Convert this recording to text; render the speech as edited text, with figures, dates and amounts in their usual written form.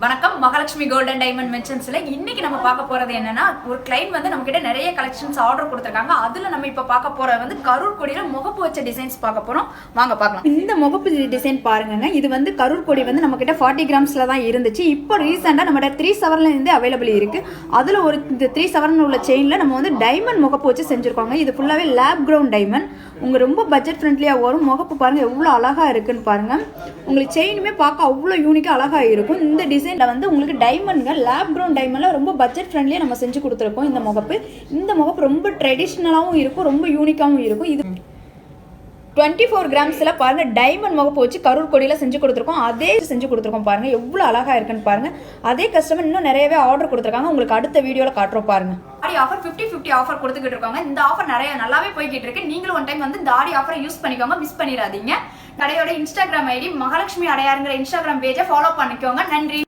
வணக்கம் Mahalakshmi golden diamond மென்ஷன்ஸ்ல இன்னைக்கு நம்ம பார்க்க போறது என்னன்னா ஒரு கிளைண்ட் வந்து நம்ம கிட்ட நிறைய கலெக்ஷன்ஸ் ஆர்டர் கொடுத்திருக்காங்க. அதுல நம்ம இப்ப பார்க்க போறது வந்து கரூர் கொடியில முகப்பு வச்ச டிசைன்ஸ் பார்க்க போறோம். வாங்க பார்க்கலாம். இந்த முகப்பு டிசைன் பாருங்க. இது வந்து கரூர் கொடி வந்து நம்ம கிட்ட 40 கிராம்ஸ்ல தான் இருந்துச்சு. இப்போ ரீசெண்டா நம்ம 3/7 இருந்து அவைலபிள் இருக்கு. அதுல ஒரு 3/7 உள்ள செயின்ல நம்ம வந்து டைமண்ட் முகப்பு வச்சு செஞ்சிருக்கோங்க. இது ஃபுல்லாவே லேப் கிரவுண்ட் டைமண்ட். உங்க ரொம்ப பட்ஜெட் ஃப்ரெண்ட்லியா வரும். முகப்பு பாருங்க எவ்வளவு அழகா இருக்குன்னு பாருங்க. உங்களுக்கு செயினுமே பார்க்க அவ்வளவு யூனிக்கா அழகா இருக்கும். இந்த டிசைன்ல வந்து உங்களுக்கு டைமண்ட்ங்க லேப் கிரவுண்ட் டைமண்ட்ல ரொம்ப பட்ஜெட் ஃப்ரெண்ட்லியா நம்ம செஞ்சு கொடுத்துருக்கோம். இந்த முகப்பு ரொம்ப ட்ரெடிஷ்னலாகவும் இருக்கும், ரொம்ப யூனிக்காகவும் இருக்கும். இது 24 கிராம்ஸ்ல பாருங்க டைமண்ட் முகப்பு வச்சு கரூர் கொடியில செஞ்சு கொடுத்துருக்கோம். அதே செஞ்சு கொடுத்துருக்கோம் பாருங்க எவ்வளவு அழகா இருக்குன்னு பாருங்க. அதே கஸ்டமர் இன்னும் நிறையவே ஆர்டர் கொடுத்துருக்காங்க. உங்களுக்கு அடுத்த வீடியோல காட்டுறோம் பாருங்க. ஆடி ஆஃபர் 50-50 ஆஃபர் கொடுத்துக்கிட்டு இருக்காங்க. இந்த ஆஃபர் நிறைய நல்லாவே போய்கிட்டு இருக்கு. நீங்களும் ஒன் டைம் வந்து இந்த ஆடி ஆஃபரை யூஸ் பண்ணிக்கோங்க, மிஸ் பண்ணிடாதீங்க. கடையோட இன்ஸ்டாகிராம் ஐடி மகாலட்சுமி அடையாருங்கிற இன்ஸ்டாகிராம் பேஜை ஃபாலோ பண்ணிக்கோங்க. நன்றி.